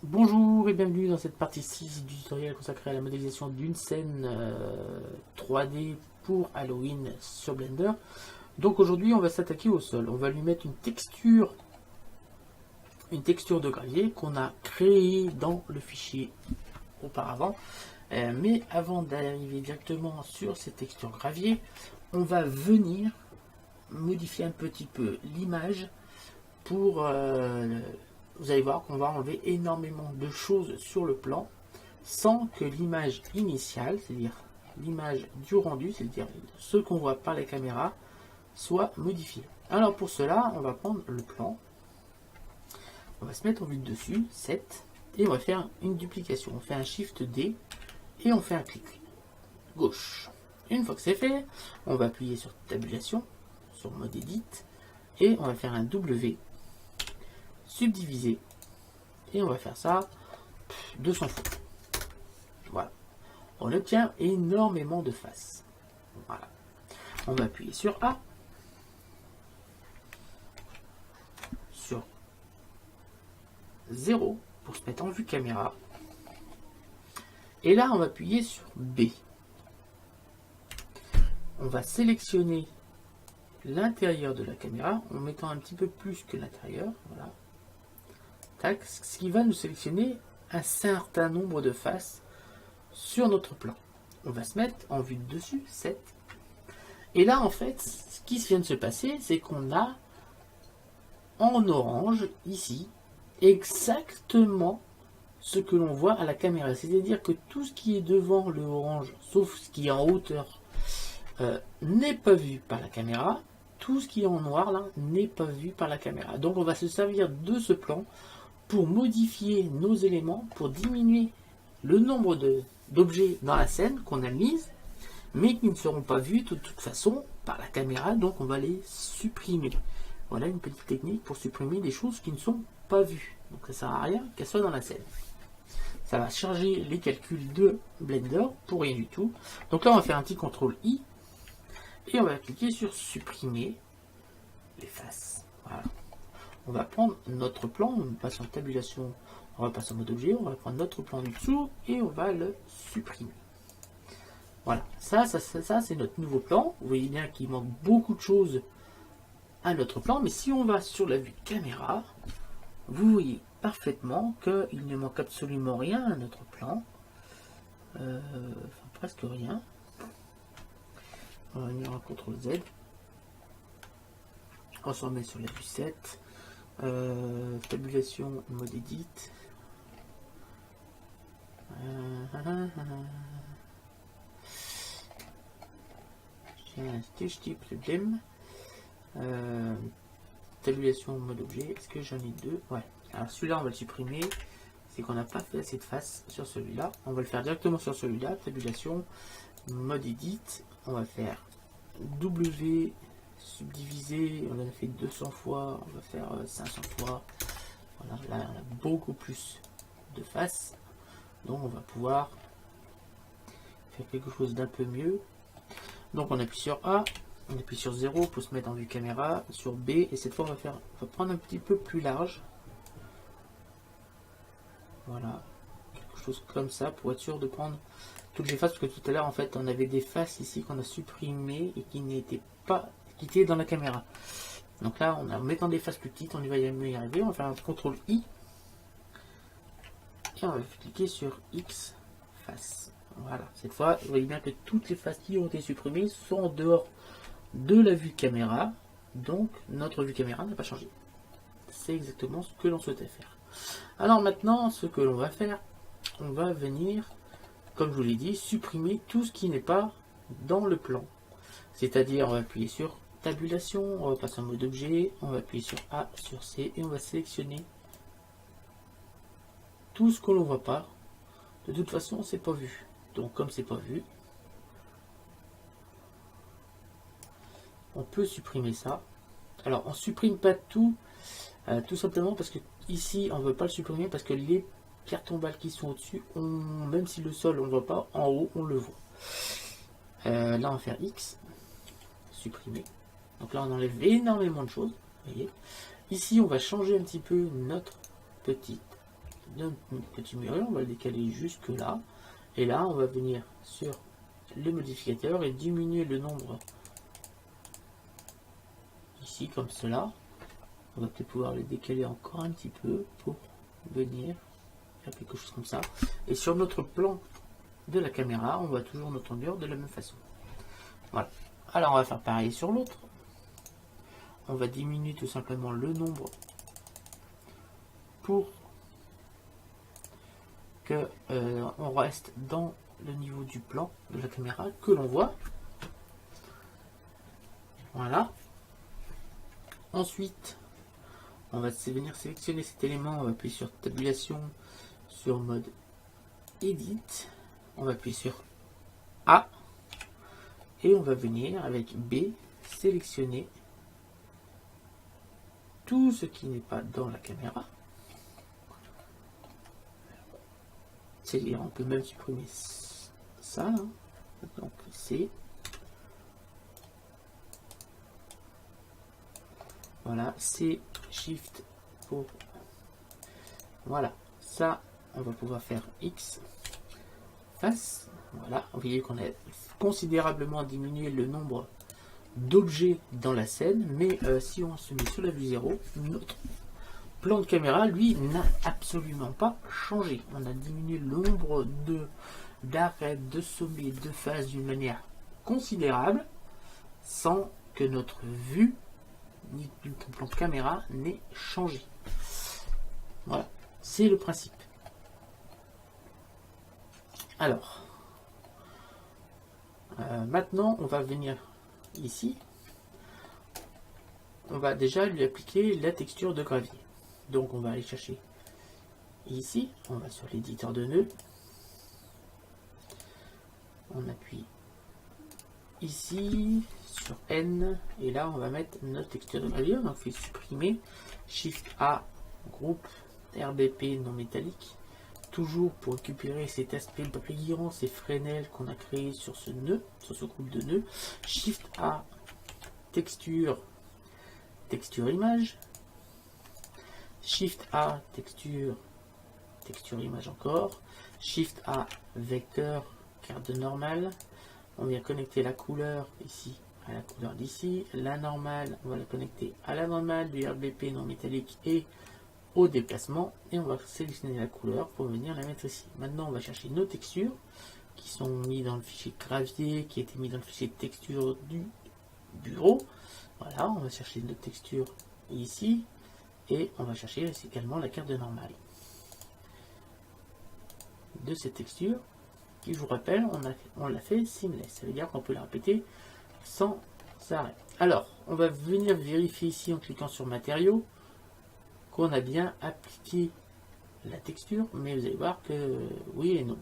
Bonjour et bienvenue dans cette partie 6 du tutoriel consacré à la modélisation d'une scène 3D pour Halloween sur Blender. Donc aujourd'hui on va s'attaquer au sol, on va lui mettre une texture de gravier qu'on a créée dans le fichier auparavant. Mais avant d'arriver directement sur cette texture gravier, on va venir modifier un petit peu l'image pour... vous allez voir qu'on va enlever énormément de choses sur le plan sans que l'image initiale, c'est-à-dire l'image du rendu, c'est-à-dire ce qu'on voit par la caméra, soit modifiée. Alors pour cela, on va prendre le plan, on va se mettre en vue de dessus, 7, et on va faire une duplication. On fait un Shift D et on fait un clic gauche. Une fois que c'est fait, on va appuyer sur tabulation, sur mode Edit, et on va faire un W, subdiviser, et on va faire ça 200 fois. Voilà. On obtient énormément de faces. Voilà. On va appuyer sur A, sur 0 pour se mettre en vue caméra. Et là, on va appuyer sur B. On va sélectionner l'intérieur de la caméra en mettant un petit peu plus que l'intérieur. Voilà. Tac, ce qui va nous sélectionner un certain nombre de faces sur notre plan. On va se mettre en vue de dessus, 7. Et là, en fait, ce qui vient de se passer, c'est qu'on a en orange, ici, exactement ce que l'on voit à la caméra. C'est-à-dire que tout ce qui est devant le orange, sauf ce qui est en hauteur, n'est pas vu par la caméra. Tout ce qui est en noir, là, n'est pas vu par la caméra. Donc on va se servir de ce plan pour modifier nos éléments, pour diminuer le nombre d'objets dans la scène qu'on a mise, mais qui ne seront pas vus de toute façon par la caméra, donc on va les supprimer. Voilà une petite technique pour supprimer des choses qui ne sont pas vues. Donc ça ne sert à rien qu'elles soient dans la scène. Ça va charger les calculs de Blender pour rien du tout. Donc là on va faire un petit CTRL I et on va cliquer sur supprimer les faces. Voilà. On va prendre notre plan, on passe en tabulation, on va passer en mode objet, on va prendre notre plan du dessous et on va le supprimer. Voilà, ça c'est notre nouveau plan. Vous voyez bien qu'il manque beaucoup de choses à notre plan, mais si on va sur la vue caméra, vous voyez parfaitement qu'il ne manque absolument rien à notre plan. Enfin, presque rien. On va venir en CTRL Z. On se remet sur la vue 7. Tabulation, mode Edit. J'ai un petit problème. Tabulation, mode objet. Est-ce que j'en ai deux? Ouais. Alors celui-là, on va le supprimer. C'est qu'on n'a pas fait assez de face sur celui-là. On va le faire directement sur celui-là. Tabulation, mode Edit. On va faire W, subdiviser. On en a fait 200 fois. On va faire 500 fois. Voilà, là on a beaucoup plus de faces. Donc on va pouvoir faire quelque chose d'un peu mieux. Donc on appuie sur A, on appuie sur 0 pour se mettre en vue caméra, sur B, et cette fois on va prendre un petit peu plus large. Voilà, quelque chose comme ça pour être sûr de prendre toutes les faces, parce que tout à l'heure en fait on avait des faces ici qu'on a supprimées et qui n'étaient pas, qui étaient dans la caméra. Donc là en mettant des faces plus petites, on y va y arriver. On va faire un CTRL I et on va cliquer sur X face. Voilà, cette fois vous voyez bien que toutes les faces qui ont été supprimées sont en dehors de la vue caméra, donc notre vue caméra n'a pas changé. C'est exactement ce que l'on souhaitait faire. Alors maintenant, ce que l'on va faire, on va venir, comme je vous l'ai dit, supprimer tout ce qui n'est pas dans le plan. C'est-à-dire, on va appuyer sur tabulation, on va passer en mode objet, on va appuyer sur A, sur C, et on va sélectionner tout ce que l'on ne voit pas. De toute façon, c'est pas vu. Donc comme c'est pas vu, on peut supprimer ça. Alors on supprime pas tout, tout simplement parce que ici on ne veut pas le supprimer parce que les pierres tombales qui sont au-dessus, même si le sol on ne voit pas, en haut on le voit. Là on va faire X, supprimer. Donc là on enlève énormément de choses. Vous voyez. Ici on va changer un petit peu notre petite d'un petit muret, on va le décaler jusque là. Et là, on va venir sur les modificateurs et diminuer le nombre ici, comme cela. On va peut-être pouvoir le décaler encore un petit peu pour venir faire quelque chose comme ça. Et sur notre plan de la caméra, on voit toujours notre longueur de la même façon. Voilà. Alors, on va faire pareil sur l'autre. On va diminuer tout simplement le nombre pour que on reste dans le niveau du plan de la caméra que l'on voit. Voilà. Ensuite, on va venir sélectionner cet élément. On va appuyer sur tabulation, sur mode edit. On va appuyer sur A. Et on va venir avec B, sélectionner tout ce qui n'est pas dans la caméra. C'est-à-dire, on peut même supprimer ça. Hein. Donc, c'est... Voilà, c'est Shift pour... Voilà, ça, on va pouvoir faire X, face. Voilà, vous voyez qu'on a considérablement diminué le nombre d'objets dans la scène, mais si on se met sur la vue 0, notre plan de caméra, lui, n'a absolument pas changé. On a diminué le nombre d'arrêts, de sommets, de phases d'une manière considérable, sans que notre vue ni notre plan de caméra n'ait changé. Voilà, c'est le principe. Alors, maintenant, on va venir ici. On va déjà lui appliquer la texture de gravier. Donc, on va aller chercher ici. On va sur l'éditeur de nœuds. On appuie ici sur N. Et là, on va mettre notre texture de gravier. On fait supprimer. Shift A, groupe RBP non métallique. Toujours pour récupérer cet aspect brillant, ces fresnels qu'on a créé sur ce nœud, sur ce groupe de nœuds. Shift A, texture, texture image. Shift A, texture, texture image encore. Shift A, vecteur, carte normale. On vient connecter la couleur ici à la couleur d'ici. La normale, on va la connecter à la normale du RBP non métallique et au déplacement, et on va sélectionner la couleur pour venir la mettre ici. Maintenant, on va chercher nos textures qui sont mis dans le fichier gravier, qui a été mis dans le fichier texture du bureau. Voilà, on va chercher notre texture ici, et on va chercher également la carte de normale de cette texture, qui, je vous rappelle, on l'a fait seamless. Ça veut dire qu'on peut la répéter sans arrêt. Alors, on va venir vérifier ici en cliquant sur matériaux qu'on a bien appliqué la texture, mais vous allez voir que oui et non,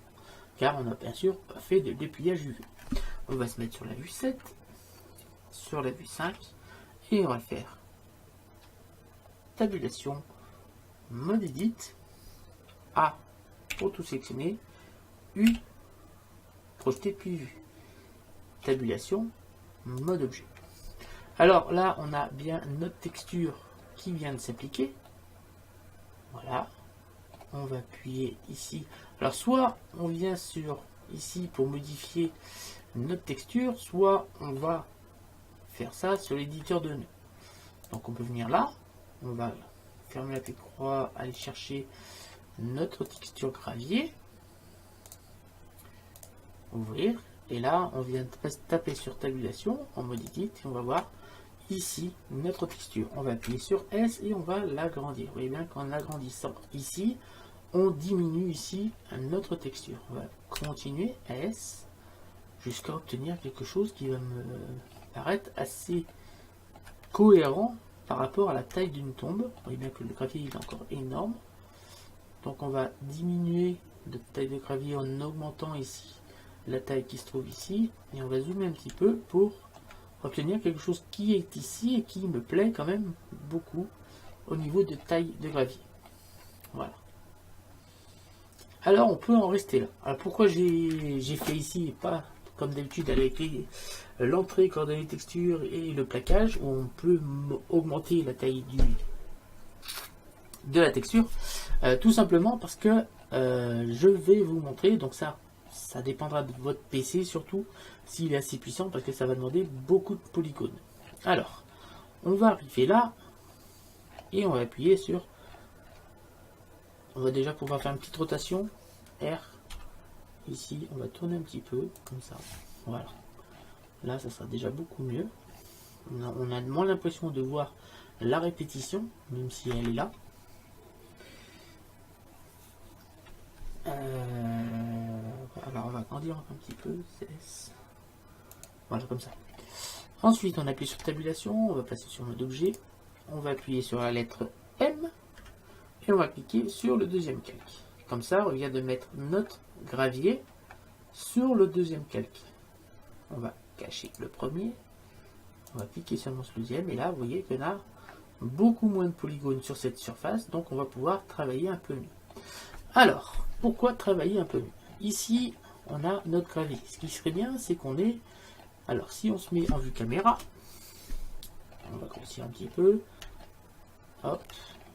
car on n'a bien sûr pas fait de dépouillage UV. On va se mettre sur la vue 7, sur la vue 5, et on va faire tabulation, mode edit, A pour tout sélectionner, U, projeter puis vue, tabulation, mode objet. Alors là, on a bien notre texture qui vient de s'appliquer. Voilà, on va appuyer ici. Alors soit on vient sur ici pour modifier notre texture, soit on va faire ça sur l'éditeur de nœuds. Donc on peut venir là, on va fermer la petite croix, aller chercher notre texture gravier, ouvrir, et là on vient taper sur tabulation en mode edit et on va voir ici notre texture. On va appuyer sur S et on va l'agrandir. Vous voyez bien qu'en agrandissant ici, on diminue ici notre texture. On va continuer S jusqu'à obtenir quelque chose qui va me paraître assez cohérent par rapport à la taille d'une tombe. Vous voyez bien que le gravier est encore énorme. Donc on va diminuer de taille de gravier en augmentant ici la taille qui se trouve ici. Et on va zoomer un petit peu pour obtenir quelque chose qui est ici et qui me plaît quand même beaucoup au niveau de taille de gravier. Voilà. Alors on peut en rester là. Alors pourquoi j'ai fait ici et pas comme d'habitude avec l'entrée, coordonnées texture et le plaquage où on peut augmenter la taille de la texture. Tout simplement parce que je vais vous montrer, donc ça dépendra de votre PC surtout, s'il est assez puissant, parce que ça va demander beaucoup de polygones. Alors, on va arriver là, et on va appuyer sur... On va déjà pouvoir faire une petite rotation, R, ici, on va tourner un petit peu, comme ça, voilà. Là, ça sera déjà beaucoup mieux. On a moins l'impression de voir la répétition, même si elle est là. Alors on va agrandir un petit peu, CS. Voilà, comme ça. Ensuite, on appuie sur tabulation, on va passer sur mode objet, on va appuyer sur la lettre M, et on va cliquer sur le deuxième calque. Comme ça, on vient de mettre notre gravier sur le deuxième calque. On va cacher le premier, on va cliquer sur le deuxième, et là, vous voyez qu'on a beaucoup moins de polygones sur cette surface, donc on va pouvoir travailler un peu mieux. Alors, pourquoi travailler un peu mieux? Ici, on a notre gravier. Ce qui serait bien, c'est qu'on ait... Alors, si on se met en vue caméra, on va grossir un petit peu. Hop.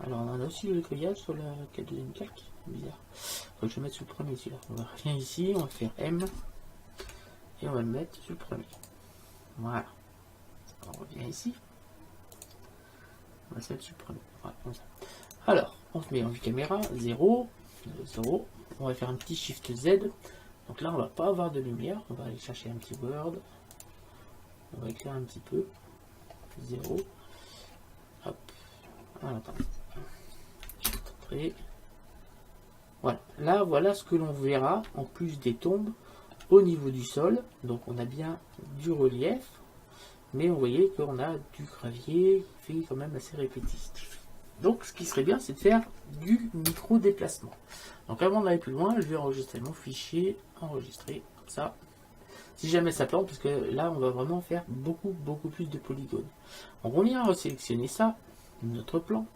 Alors, on a aussi le grillage sur la deuxième calque. Bizarre. Faut que je le mette sur le premier, celui-là. On va revenir ici, on va faire M. Et on va le mettre sur le premier. Voilà. On revient ici. On va se mettre sur le premier. Voilà, comme ça. Alors, on se met en vue caméra, 0. 0. On va faire un petit Shift Z. Donc là, on va pas avoir de lumière. On va aller chercher un petit Word. On va écrire un petit peu. 0. Hop. Ah, attendez. Voilà. Là, voilà ce que l'on verra en plus des tombes au niveau du sol. Donc on a bien du relief. Mais vous voyez qu'on a du gravier qui fait quand même assez répétitif. Donc ce qui serait bien, c'est de faire du micro-déplacement. Donc avant d'aller plus loin, je vais enregistrer mon fichier, enregistrer, comme ça. Si jamais ça plante, parce que là, on va vraiment faire beaucoup plus de polygones. Donc on vient resélectionner ça, notre plan.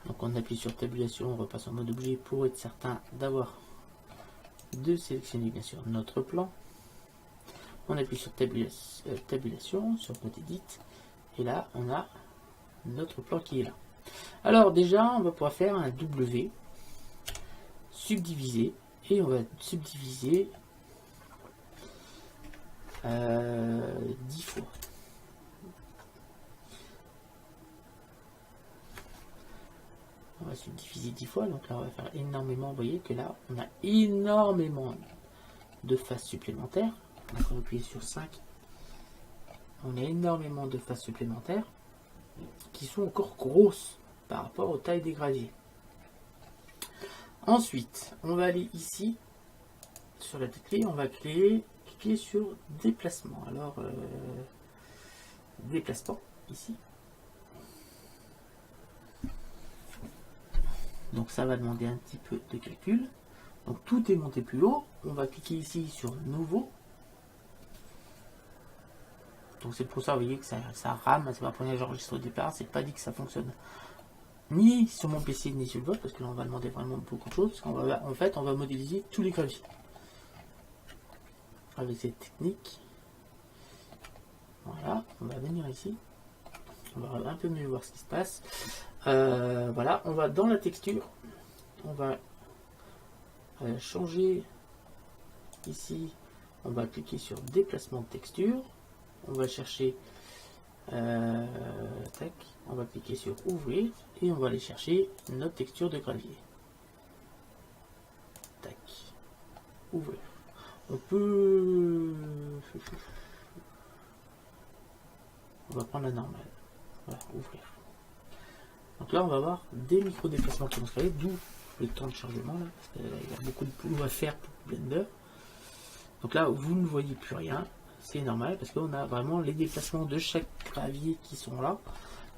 Donc on appuie sur tabulation, on repasse en mode objet pour être certain d'avoir de sélectionner bien sûr notre plan. On appuie sur tabulation, sur mode edit, et là on a notre plan qui est là. Alors déjà, on va pouvoir faire un W, subdiviser, et on va subdiviser 10 fois. On va subdiviser 10 fois, donc là on va faire énormément, vous voyez que là on a énormément de faces supplémentaires. Donc on va appuyer sur 5. On a énormément de faces supplémentaires qui sont encore grosses par rapport aux tailles des graviers. Ensuite, on va aller ici sur la clé, on va cliquer sur déplacement. Alors, déplacement ici. Donc ça va demander un petit peu de calcul. Donc tout est monté plus haut. On va cliquer ici sur nouveau. Donc c'est pour ça, vous voyez que ça rame. C'est ma première enregistré au départ. C'est pas dit que ça fonctionne ni sur mon PC ni sur le vôtre, parce que là on va demander vraiment beaucoup de choses. Parce qu'on va, en fait, on va modéliser tous les graviers avec cette technique. Voilà, on va venir ici. On va un peu mieux voir ce qui se passe. Voilà, on va dans la texture. On va changer ici. On va cliquer sur déplacement de texture. On va chercher tac, on va cliquer sur ouvrir et on va aller chercher notre texture de gravier. Tac, ouvrir. On peut, on va prendre la normale. Voilà, ouvrir. Donc là on va avoir des micro déplacements qui vont se créer, d'où le temps de chargement là, parce qu'il y a beaucoup de boulot à faire pour Blender. Donc là vous ne voyez plus rien. C'est normal parce qu'on a vraiment les déplacements de chaque gravier qui sont là,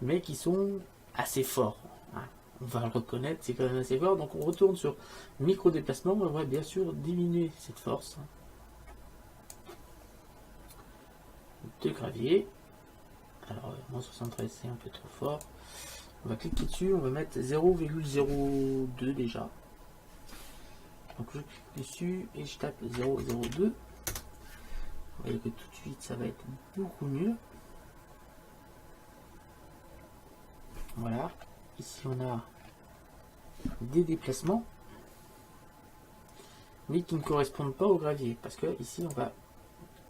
mais qui sont assez forts. On va le reconnaître, c'est quand même assez fort. Donc on retourne sur micro déplacement, on va bien sûr diminuer cette force de gravier. Alors moins 73 c'est un peu trop fort. On va cliquer dessus, on va mettre 0,02 déjà. Donc je clique dessus et je tape 0,02. Vous voyez que tout de suite ça va être beaucoup mieux. Voilà, ici on a des déplacements, mais qui ne correspondent pas au gravier. Parce que ici, on va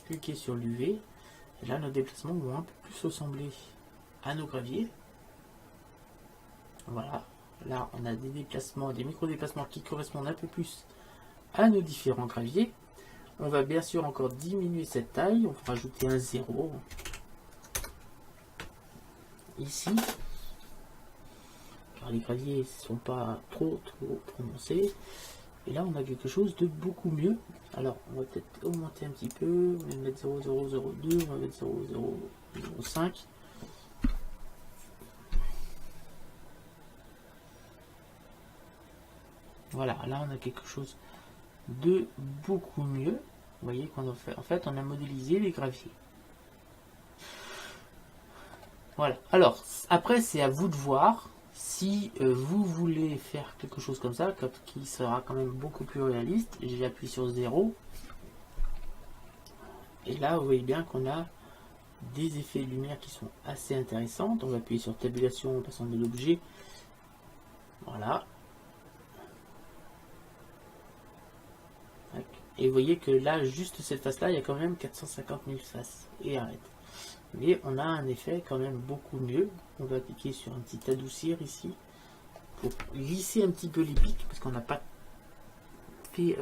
cliquer sur l'UV, et là, nos déplacements vont un peu plus ressembler à nos graviers. Voilà, là, on a des déplacements, des micro-déplacements qui correspondent un peu plus à nos différents graviers. On va bien sûr encore diminuer cette taille, on va rajouter un 0 ici, car les graviers ne sont pas trop prononcés. Et là, on a quelque chose de beaucoup mieux. Alors, on va peut-être augmenter un petit peu. On va mettre 0,002, on va mettre 0,005. Voilà, là, on a quelque chose de beaucoup mieux. Vous voyez qu'on a fait, en fait, on a modélisé les graviers. Voilà. Alors, après, c'est à vous de voir si vous voulez faire quelque chose comme ça, qui sera quand même beaucoup plus réaliste. J'appuie sur 0. Et là, vous voyez bien qu'on a des effets de lumière qui sont assez intéressants. On va appuyer sur tabulation en passant de l'objet. Voilà. Et vous voyez que là, juste cette face-là, il y a quand même 450 000 faces. Et arrête. Mais on a un effet quand même beaucoup mieux. On va cliquer sur un petit adoucir ici pour lisser un petit peu les pics, parce qu'on n'a pas fait,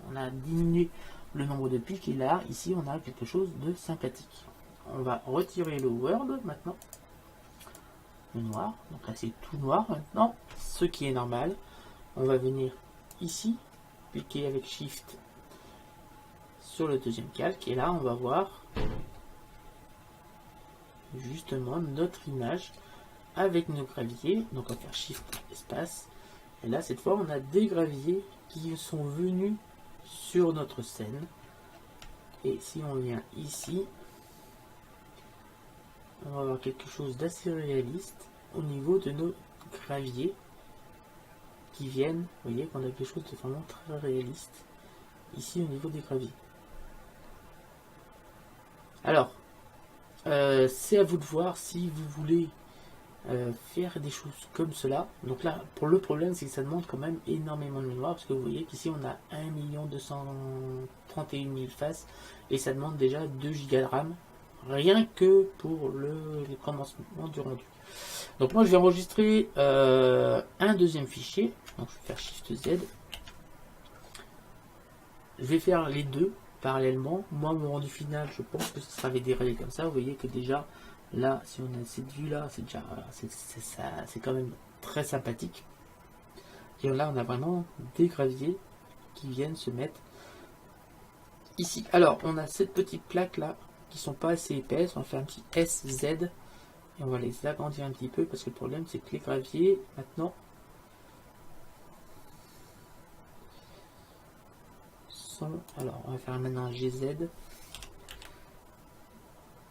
on a diminué le nombre de pics, et là, ici, on a quelque chose de sympathique. On va retirer le Word maintenant, le noir. Donc là, c'est tout noir maintenant, ce qui est normal. On va venir ici, cliquer avec Shift sur le deuxième calque, et là, on va voir justement notre image avec nos graviers. Donc on va faire Shift espace, et là cette fois on a des graviers qui sont venus sur notre scène. Et si on vient ici, on va avoir quelque chose d'assez réaliste au niveau de nos graviers qui viennent. Vous voyez qu'on a quelque chose de vraiment très réaliste ici au niveau des graviers. Alors c'est à vous de voir si vous voulez faire des choses comme cela. Donc là, pour le problème, c'est que ça demande quand même énormément de mémoire, parce que vous voyez qu'ici on a 1 231 000 faces, et ça demande déjà 2 Go de RAM, rien que pour le commencement du rendu. Donc moi je vais enregistrer un deuxième fichier, donc je vais faire Shift Z. Je vais faire les deux parallèlement. Moi, mon rendu final, je pense que ça va dérailler comme ça. Vous voyez que déjà, là, si on a cette vue-là, c'est déjà, c'est quand même très sympathique. Et là, on a vraiment des graviers qui viennent se mettre ici. Alors, on a cette petite plaque-là, qui sont pas assez épaisses. On va faire un petit SZ, et on va les agrandir un petit peu, parce que le problème, c'est que les graviers, maintenant, alors on va faire maintenant un GZ,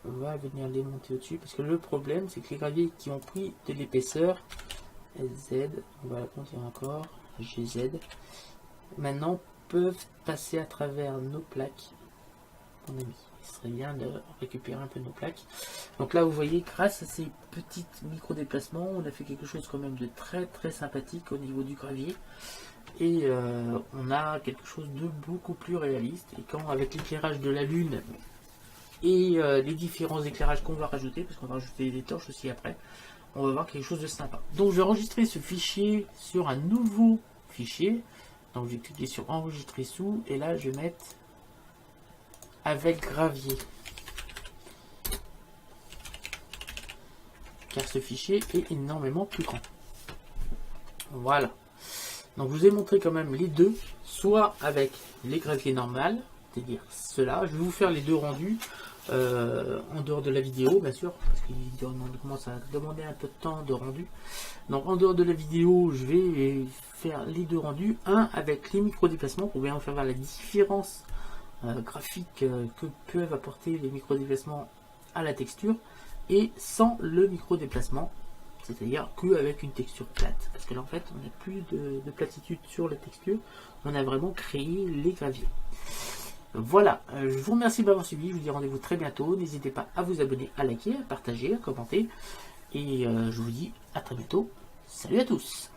on va venir les monter au-dessus, parce que le problème c'est que les graviers qui ont pris de l'épaisseur, SZ, on va agrandir encore, GZ, maintenant peuvent passer à travers nos plaques qu'on a mis. Il serait bien de récupérer un peu nos plaques. Donc là vous voyez, grâce à ces petits micro déplacements, on a fait quelque chose quand même de très très sympathique au niveau du gravier. Et on a quelque chose de beaucoup plus réaliste. Et quand, avec l'éclairage de la lune et les différents éclairages qu'on va rajouter, parce qu'on va rajouter des torches aussi après, on va voir quelque chose de sympa. Donc je vais enregistrer ce fichier sur un nouveau fichier. Donc je vais cliquer sur enregistrer sous, et là je vais mettre avec gravier, car ce fichier est énormément plus grand. Voilà. Donc je vous ai montré quand même les deux, soit avec les graviers normales, c'est-à-dire cela. Je vais vous faire les deux rendus en dehors de la vidéo, bien sûr, parce qu'il commence à demander un peu de temps de rendu. Donc en dehors de la vidéo, je vais faire les deux rendus, un avec les micro-déplacements pour bien faire voir la différence graphique que peuvent apporter les micro-déplacements à la texture, et sans le micro-déplacement, c'est-à-dire qu'avec une texture plate, parce que là en fait on n'a plus de platitude sur la texture, on a vraiment créé les graviers. Voilà, je vous remercie de m'avoir suivi, je vous dis rendez-vous très bientôt, n'hésitez pas à vous abonner, à liker, à partager, à commenter, et je vous dis à très bientôt, salut à tous.